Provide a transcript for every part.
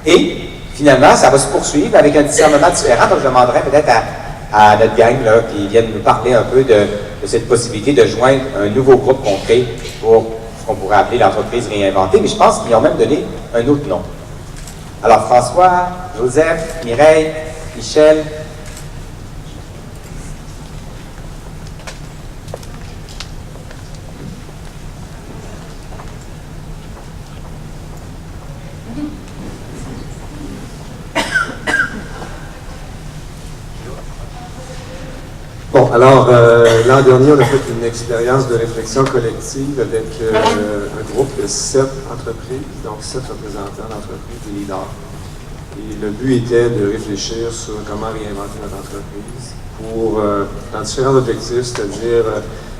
Et finalement, ça va se poursuivre avec un discernement différent. Donc, je demanderais peut-être à notre gang là, qui viennent nous parler un peu de cette possibilité de joindre un nouveau groupe qu'on crée pour ce qu'on pourrait appeler l'entreprise réinventée. Mais je pense qu'ils ont même donné un autre nom. Alors, François, Joseph, Mireille, Michel. Bon, alors, l'an dernier, on a fait une expérience de réflexion collective avec un groupe de 7 entreprises, donc 7 représentants d'entreprises, des leaders. Et le but était de réfléchir sur comment réinventer notre entreprise pour, dans différents objectifs, c'est-à-dire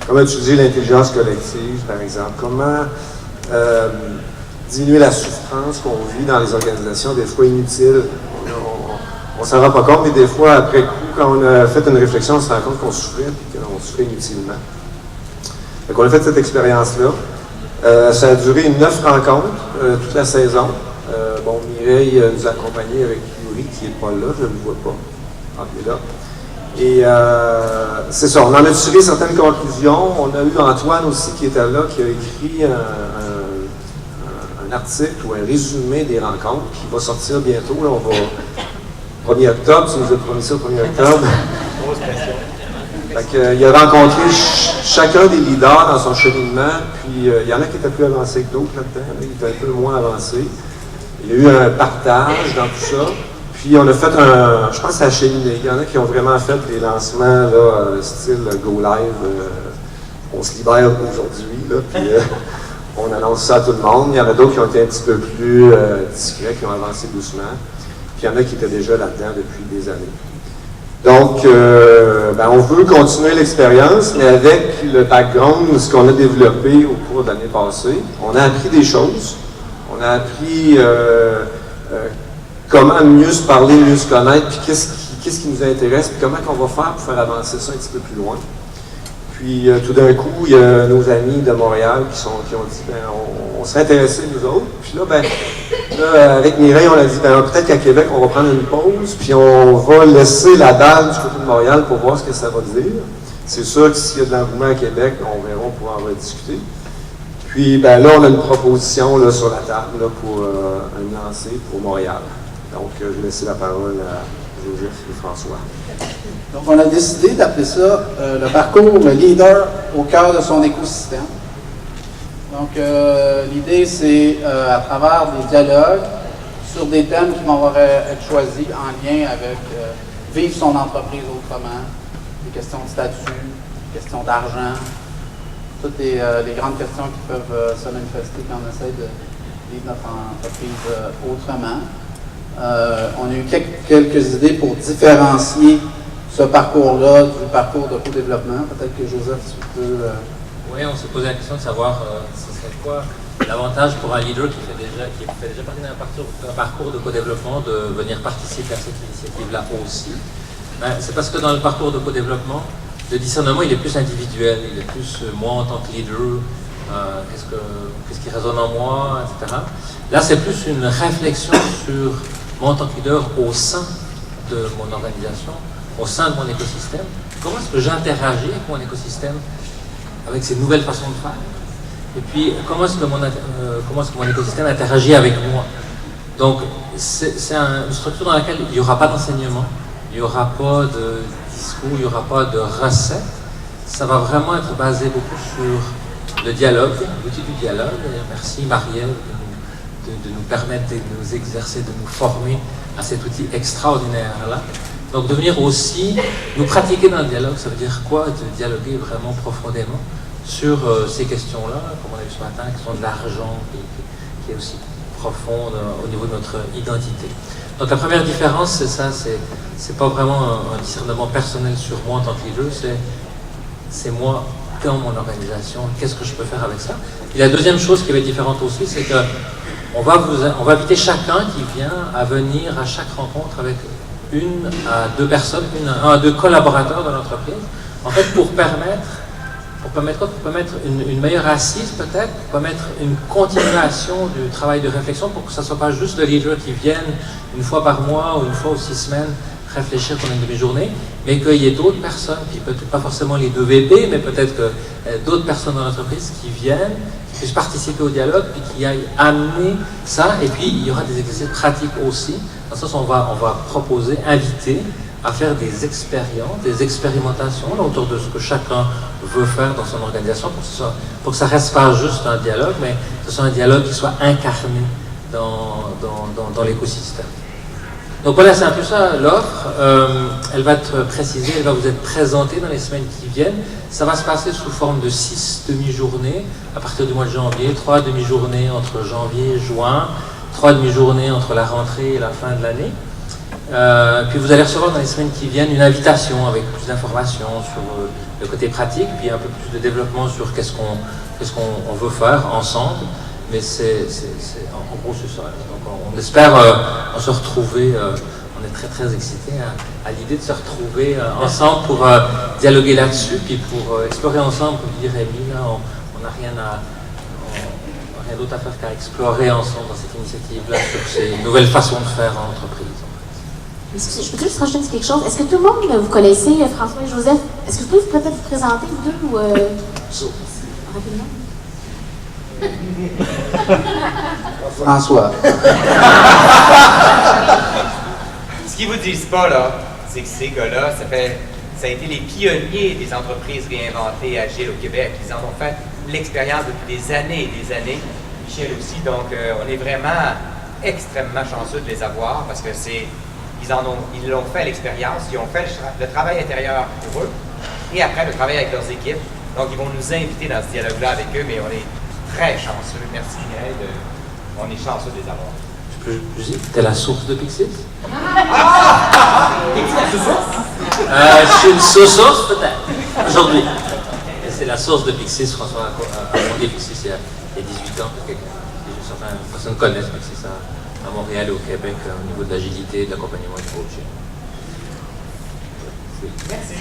comment utiliser l'intelligence collective, par exemple, comment diminuer la souffrance qu'on vit dans les organisations, des fois inutiles. On ne s'en rend pas compte, mais des fois, après coup, quand on a fait une réflexion, on se rend compte qu'on souffrait et qu'on souffrait inutilement. Donc, on a fait cette expérience-là. Ça a duré 9 rencontres toute la saison. Bon, Mireille nous a accompagnés avec Yuri, qui n'est pas là, je ne le vois pas. Ah, il est là. Et c'est ça, on en a tiré certaines conclusions. On a eu Antoine aussi qui était là, qui a écrit un article ou un résumé des rencontres qui va sortir bientôt. Là, on va... 1er octobre, tu nous as promis ça au 1er octobre. Il a rencontré chacun des leaders dans son cheminement, puis il y en a qui étaient plus avancés que d'autres là-dedans, il était un peu moins avancé. Il y a eu un partage dans tout ça, puis on a fait je pense à la cheminée, il y en a qui ont vraiment fait des lancements là, style Go Live, on se libère aujourd'hui, là, puis on annonce ça à tout le monde. Il y en a d'autres qui ont été un petit peu plus discrets, qui ont avancé doucement. Puis il y en a qui étaient déjà là-dedans depuis des années. Donc, on veut continuer l'expérience, mais avec le background, ce qu'on a développé au cours de l'année passée. On a appris des choses. On a appris comment mieux se parler, mieux se connaître, puis qu'est-ce qui nous intéresse, puis comment on va faire pour faire avancer ça un petit peu plus loin. Puis tout d'un coup, il y a nos amis de Montréal qui ont dit on serait intéressés, nous autres. Puis là, avec Mireille, on a dit peut-être qu'à Québec, on va prendre une pause, puis on va laisser la dalle du côté de Montréal pour voir ce que ça va dire. C'est sûr que s'il y a de l'engouement à Québec, on verra, on pourra en rediscuter. Puis là, on a une proposition là, sur la table là, pour un lancer pour Montréal. Donc, je vais laisser la parole à Joseph et François. Donc, on a décidé d'appeler ça le parcours, le leader au cœur de son écosystème. Donc, l'idée, c'est à travers des dialogues sur des thèmes qui vont être choisis en lien avec vivre son entreprise autrement, des questions de statut, des questions d'argent, toutes les grandes questions qui peuvent se manifester quand on essaie de vivre notre entreprise autrement. On a eu quelques idées pour différencier ce parcours-là du parcours de co-développement. Peut-être que Joseph, tu peux... Oui, on s'est posé la question de savoir ce serait quoi l'avantage pour un leader qui fait déjà partie d'un parcours de co-développement de venir participer à cette initiative-là aussi. C'est parce que dans le parcours de co-développement, le discernement il est plus individuel, il est plus moi en tant que leader, qu'est-ce qui résonne en moi, etc. Là, c'est plus une réflexion sur moi en tant que leader au sein de mon organisation, au sein de mon écosystème. Comment est-ce que j'interagis avec mon écosystème, avec ces nouvelles façons de faire? Et puis, comment est-ce que mon écosystème interagit avec moi? Donc, c'est une structure dans laquelle il n'y aura pas d'enseignement, il n'y aura pas de discours, il n'y aura pas de recettes. Ça va vraiment être basé beaucoup sur le dialogue, l'outil du dialogue. Merci Marielle de nous permettre de nous exercer, de nous former à cet outil extraordinaire-là. Donc de venir aussi nous pratiquer dans le dialogue, ça veut dire quoi? De dialoguer vraiment profondément sur ces questions-là, comme on a vu ce matin, la question de l'argent qui est aussi profonde au niveau de notre identité. Donc la première différence, c'est ça, c'est pas vraiment un discernement personnel sur moi en tant que leader, c'est moi dans mon organisation, qu'est-ce que je peux faire avec ça. Et la deuxième chose qui va être différente aussi, c'est que on va inviter chacun qui vient à venir à chaque rencontre avec une à deux personnes, un à deux collaborateurs de l'entreprise, en fait pour permettre pour permettre quoi? Pour permettre une meilleure assise peut-être, pour permettre une continuation du travail de réflexion pour que ce ne soit pas juste le leader qui vienne une fois par mois ou une fois aux 6 semaines réfléchir pendant une demi-journée, mais qu'il y ait d'autres personnes, qui peut-être pas forcément les 2 VP, mais peut-être que d'autres personnes dans l'entreprise qui viennent, qui puissent participer au dialogue, puis qui aillent amener ça, et puis il y aura des exercices pratiques aussi. Dans ce sens, on va proposer, inviter à faire des expériences, des expérimentations autour de ce que chacun veut faire dans son organisation pour que ça reste pas juste un dialogue, mais que ce soit un dialogue qui soit incarné dans l'écosystème. Donc voilà, c'est un peu ça l'offre. Elle va être précisée, elle va vous être présentée dans les semaines qui viennent. Ça va se passer sous forme de 6 demi-journées à partir du mois de janvier, 3 demi-journées entre janvier et juin, 3 demi-journées entre la rentrée et la fin de l'année. Puis vous allez recevoir dans les semaines qui viennent une invitation avec plus d'informations sur le côté pratique, puis un peu plus de développement sur qu'est-ce qu'on veut faire ensemble. Mais en gros c'est ça. Donc on espère se retrouver, on est très très excités à l'idée de se retrouver ensemble pour dialoguer là-dessus, puis pour explorer ensemble, comme dit Rémi, là, on n'a rien d'autre à faire qu'à explorer ensemble dans cette initiative-là sur ces nouvelles façons de faire en entreprise. Je peux juste rajouter quelque chose. Est-ce que tout le monde, vous connaissez François et Joseph? Est-ce que vous pouvez peut-être vous présenter, vous deux, ou rapidement? François. Ce qu'ils vous disent pas, là, c'est que ces gars-là, ça a été les pionniers des entreprises réinventées agiles au Québec. Ils en ont fait l'expérience depuis des années et des années. Michel aussi, donc on est vraiment extrêmement chanceux de les avoir parce que ils l'ont fait l'expérience, ils ont fait le travail intérieur pour eux et après le travail avec leurs équipes. Donc ils vont nous inviter dans ce dialogue-là avec eux, mais on est très chanceux. Merci Mireille, on est chanceux de les avoir. Je dis, t'es la source de Pixis? T'es-tu la sous-source? Je suis une sous-source peut-être, aujourd'hui. Et c'est la source de Pixis. François a fondé Pixis il y a 18 ans. Certaines personnes connaissent Pixis à Montréal et au Québec au niveau de l'agilité, de l'accompagnement et du coaching. Merci.